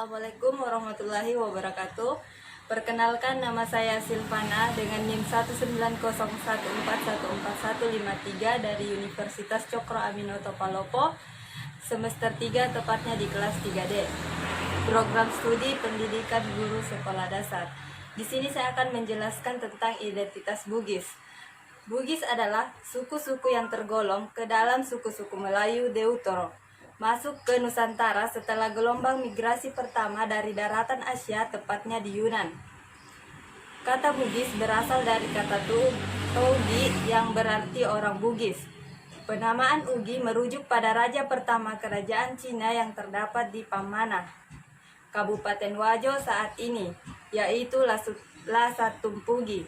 Assalamualaikum warahmatullahi wabarakatuh. Perkenalkan, nama saya Silvana dengan NIM 19014144153 dari Universitas Cokro Aminoto Palopo, semester 3 tepatnya di kelas 3D. Program studi pendidikan guru sekolah dasar. Di sini saya akan menjelaskan tentang identitas Bugis. Bugis adalah suku-suku yang tergolong ke dalam suku-suku Melayu Deutoro, masuk ke Nusantara setelah gelombang migrasi pertama dari daratan Asia, tepatnya di Yunan. Kata Bugis berasal dari kata Tugi yang berarti orang Bugis. Penamaan Ugi merujuk pada raja pertama kerajaan Cina yang terdapat di Pamana, Kabupaten Wajo saat ini, yaitu Lasatumpugi.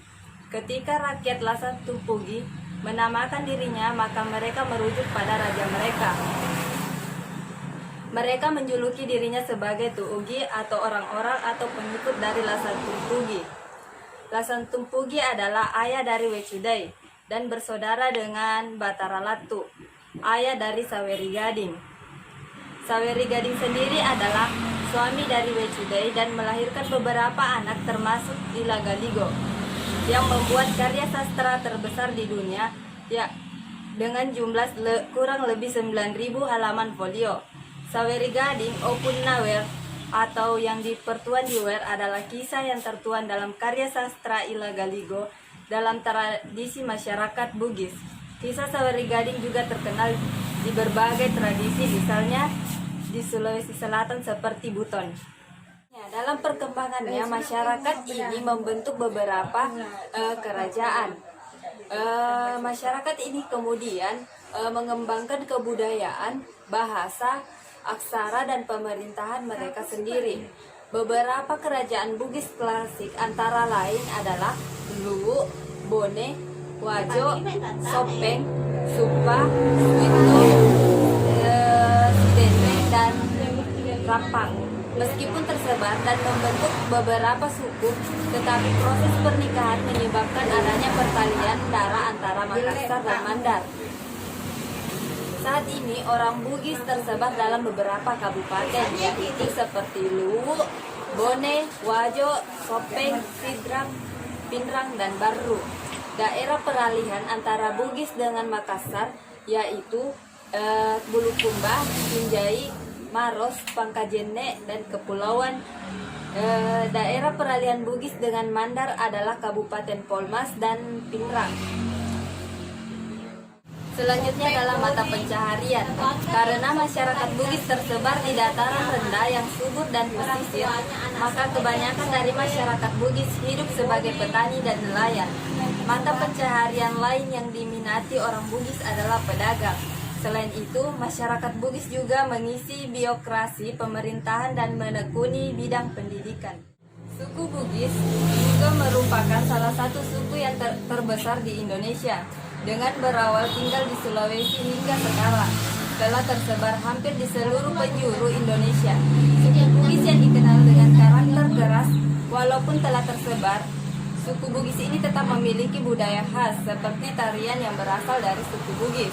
Ketika rakyat Lasatumpugi menamakan dirinya, maka mereka merujuk pada raja mereka. Mereka menjuluki dirinya sebagai Tuugi atau orang-orang atau pengikut dari Lasatumpugi. Lasatumpugi adalah ayah dari Wecudai dan bersaudara dengan Batara Latu, ayah dari Saweri Gading. Saweri Gading sendiri adalah suami dari Wecudai dan melahirkan beberapa anak termasuk Ilagaligo, yang membuat karya sastra terbesar di dunia, ya, dengan jumlah kurang lebih 9.000 halaman folio. Saweri Gading Opun Nawer atau yang di Pertuan Diwer adalah kisah yang tertuang dalam karya sastra Ilagaligo dalam tradisi masyarakat Bugis. Kisah Saweri Gading juga terkenal di berbagai tradisi, misalnya di Sulawesi Selatan seperti Buton. Dalam perkembangannya, masyarakat ini membentuk beberapa kerajaan. Masyarakat ini kemudian mengembangkan kebudayaan, bahasa, aksara, dan pemerintahan mereka sendiri. Beberapa kerajaan Bugis klasik antara lain adalah Luwu, Bone, Wajo, Sopeng, Supa, Swito, Sidene, dan Rampang. Meskipun tersebar dan membentuk beberapa suku, tetapi proses pernikahan menyebabkan adanya pertalian darah antara Makassar dan Mandar. Saat ini orang Bugis tersebar dalam beberapa kabupaten, yaitu seperti Luwu, Bone, Wajo, Sopeng, Sidrap, Pinrang, dan Barru. Daerah peralihan antara Bugis dengan Makassar yaitu Bulukumba, Sinjai, Maros, Pangkajene, dan Kepulauan. Daerah peralihan Bugis dengan Mandar adalah Kabupaten Polmas dan Pinrang. Selanjutnya adalah mata pencaharian. Karena masyarakat Bugis tersebar di dataran rendah yang subur dan pesisir, maka kebanyakan dari masyarakat Bugis hidup sebagai petani dan nelayan. Mata pencaharian lain yang diminati orang Bugis adalah pedagang. Selain itu, masyarakat Bugis juga mengisi birokrasi pemerintahan dan menekuni bidang pendidikan. Suku Bugis juga merupakan salah satu suku yang terbesar di Indonesia, dengan berawal tinggal di Sulawesi hingga sekarang. Telah tersebar hampir di seluruh penjuru Indonesia. Suku Bugis yang dikenal dengan karakter keras, walaupun telah tersebar, suku Bugis ini tetap memiliki budaya khas seperti tarian yang berasal dari suku Bugis.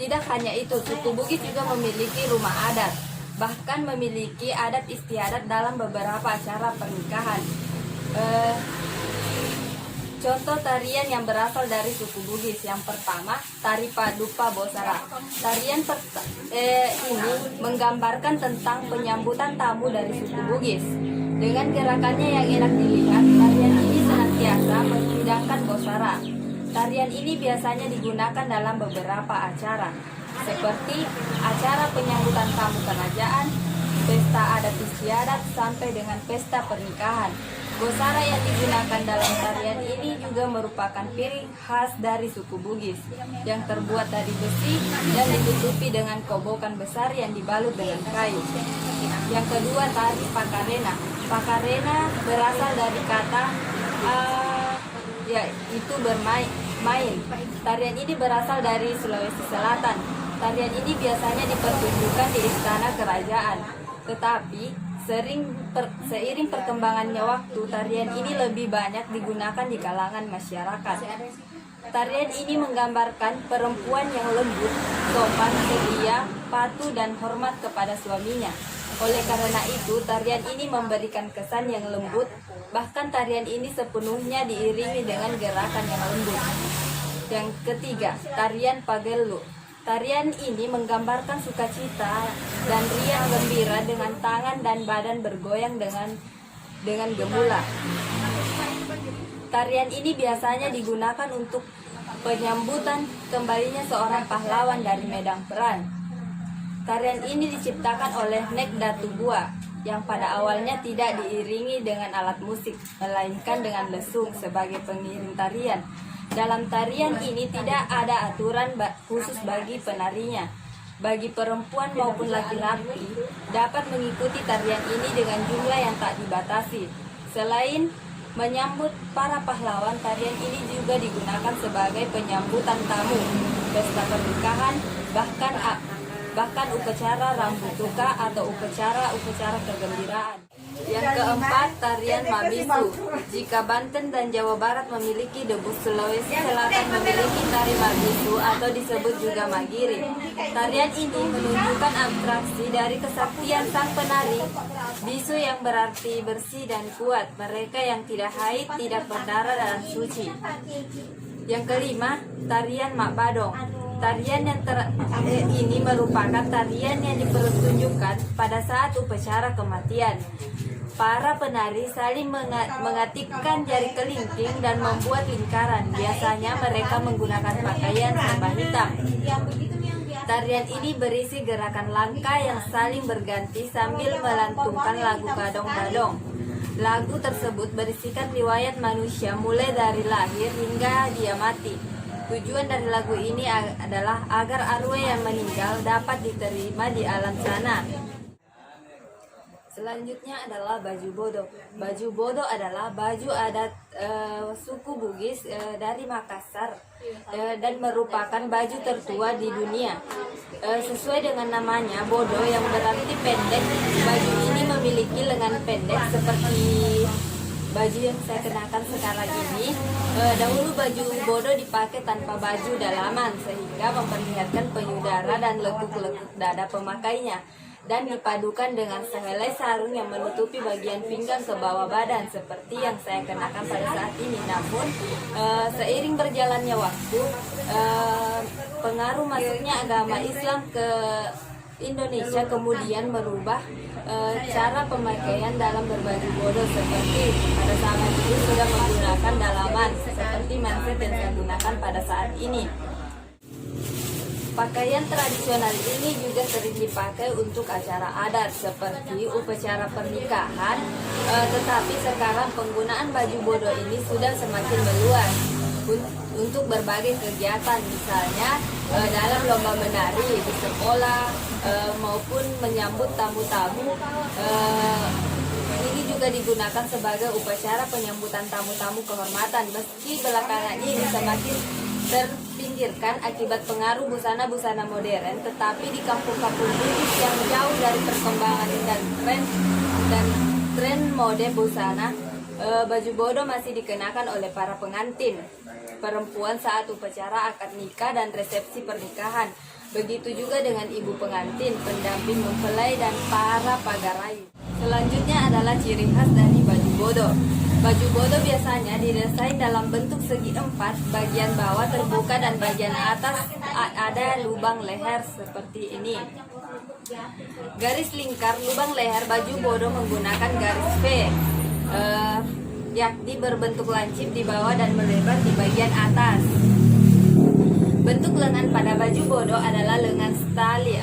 Tidak hanya itu, suku Bugis juga memiliki rumah adat, bahkan memiliki adat istiadat dalam beberapa acara pernikahan. Contoh tarian yang berasal dari suku Bugis. Yang pertama, tari Padupa Bosara. Tarian ini menggambarkan tentang penyambutan tamu dari suku Bugis. Dengan gerakannya yang enak dilihat, tarian ini senantiasa menghidangkan Bosara. Tarian ini biasanya digunakan dalam beberapa acara, seperti acara penyambutan tamu kerajaan, pesta adat istiadat, sampai dengan pesta pernikahan. Bosara yang digunakan dalam tarian ini juga merupakan piring khas dari suku Bugis, yang terbuat dari besi dan ditutupi dengan kobokan besar yang dibalut dengan kayu. Yang kedua, tari Pakarena. Pakarena berasal dari kata yaitu bermain. Tarian ini berasal dari Sulawesi Selatan. Tarian ini biasanya dipertunjukkan di istana kerajaan, tetapi seiring perkembangannya waktu, tarian ini lebih banyak digunakan di kalangan masyarakat. Tarian ini menggambarkan perempuan yang lembut, sopan, setia, patuh, dan hormat kepada suaminya. Oleh karena itu, tarian ini memberikan kesan yang lembut, bahkan tarian ini sepenuhnya diiringi dengan gerakan yang lembut. Yang ketiga, tarian Pagelu. Tarian ini menggambarkan sukacita dan riang gembira dengan tangan dan badan bergoyang dengan gemula. Tarian ini biasanya digunakan untuk penyambutan kembalinya seorang pahlawan dari medan perang. Tarian ini diciptakan oleh Nek Datugua yang pada awalnya tidak diiringi dengan alat musik, melainkan dengan lesung sebagai pengiring tarian. Dalam tarian ini tidak ada aturan khusus bagi penarinya. Bagi perempuan maupun laki-laki dapat mengikuti tarian ini dengan jumlah yang tak dibatasi. Selain menyambut para pahlawan, tarian ini juga digunakan sebagai penyambutan tamu, pesta pernikahan, bahkan upacara rambut duka atau upacara kegembiraan. Yang keempat, tarian Mabisu. Jika Banten dan Jawa Barat memiliki debus, Sulawesi Selatan memiliki tari Mabisu atau disebut juga Magiri. Tarian ini menunjukkan atraksi dari kesaktian sang penari bisu yang berarti bersih dan kuat, mereka yang tidak haid, tidak berdarah dan suci. Yang kelima, tarian Mak Badong. Tarian yang ini merupakan tarian yang dipertunjukkan pada saat upacara kematian. Para penari saling mengatikkan jari kelingking dan membuat lingkaran. Biasanya mereka menggunakan pakaian serba hitam. Tarian ini berisi gerakan langkah yang saling berganti sambil melantungkan lagu gadong-gadong. Lagu tersebut berisikan riwayat manusia mulai dari lahir hingga dia mati. Tujuan dari lagu ini adalah agar arwah yang meninggal dapat diterima di alam sana. Selanjutnya adalah baju bodo. Baju bodo adalah baju adat suku Bugis dari Makassar dan merupakan baju tertua di dunia. Sesuai dengan namanya, bodo yang berarti pendek, baju ini memiliki lengan pendek seperti baju yang saya kenakan sekarang ini. Dahulu baju bodo dipakai tanpa baju dalaman sehingga memperlihatkan payudara dan lekuk-lekuk dada pemakainya, dan dipadukan dengan sehelai sarung yang menutupi bagian pinggang ke bawah badan seperti yang saya kenakan pada saat ini. Namun seiring berjalannya waktu, pengaruh masuknya agama Islam ke Indonesia kemudian merubah cara pemakaian dalam berbaju bodo, seperti pada saat itu sudah menggunakan dalaman seperti manset yang saya gunakan pada saat ini. Pakaian tradisional ini juga sering dipakai untuk acara adat seperti upacara pernikahan, tetapi sekarang penggunaan baju bodo ini sudah semakin meluas untuk berbagai kegiatan, misalnya dalam lomba menari di sekolah maupun menyambut tamu-tamu. Ini juga digunakan sebagai upacara penyambutan tamu-tamu kehormatan, meski belakangan ini semakin terpinggirkan akibat pengaruh busana-busana modern, tetapi di kampung-kampung Bugis yang jauh dari perkembangan dan tren mode busana, baju bodo masih dikenakan oleh para pengantin perempuan saat upacara akad nikah dan resepsi pernikahan. Begitu juga dengan ibu pengantin, pendamping mempelai, dan para pagarayu. Selanjutnya adalah ciri khas dari baju bodo. Baju bodo biasanya didesain dalam bentuk segi empat, bagian bawah terbuka dan bagian atas ada lubang leher seperti ini. Garis lingkar lubang leher baju bodo menggunakan garis V, yakni berbentuk lancip di bawah dan melebar di bagian atas. Bentuk lengan pada baju bodo adalah lengan stali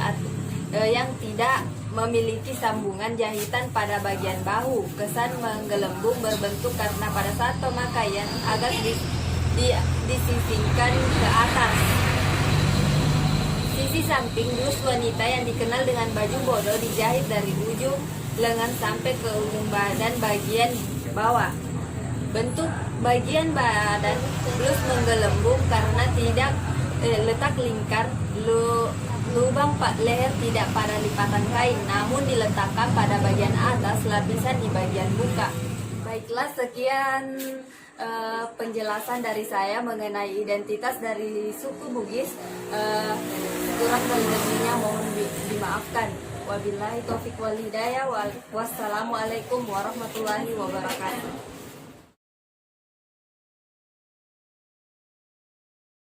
yang tidak memiliki sambungan jahitan pada bagian bahu. Kesan menggelembung berbentuk karena pada saat pemakaian agak disisingkan ke atas. Sisi samping blus wanita yang dikenal dengan baju bodo dijahit dari ujung lengan sampai ke ujung badan bagian bawah. Bentuk bagian badan blus menggelembung karena tidak letak lingkar. Lubang leher tidak pada lipatan kain, namun diletakkan pada bagian atas lapisan di bagian muka. Baiklah, sekian penjelasan dari saya mengenai identitas dari suku Bugis. Kurang dan lebihnya mohon dimaafkan. Wabillahi taufiq wal hidayah. Wassalamualaikum warahmatullahi wabarakatuh.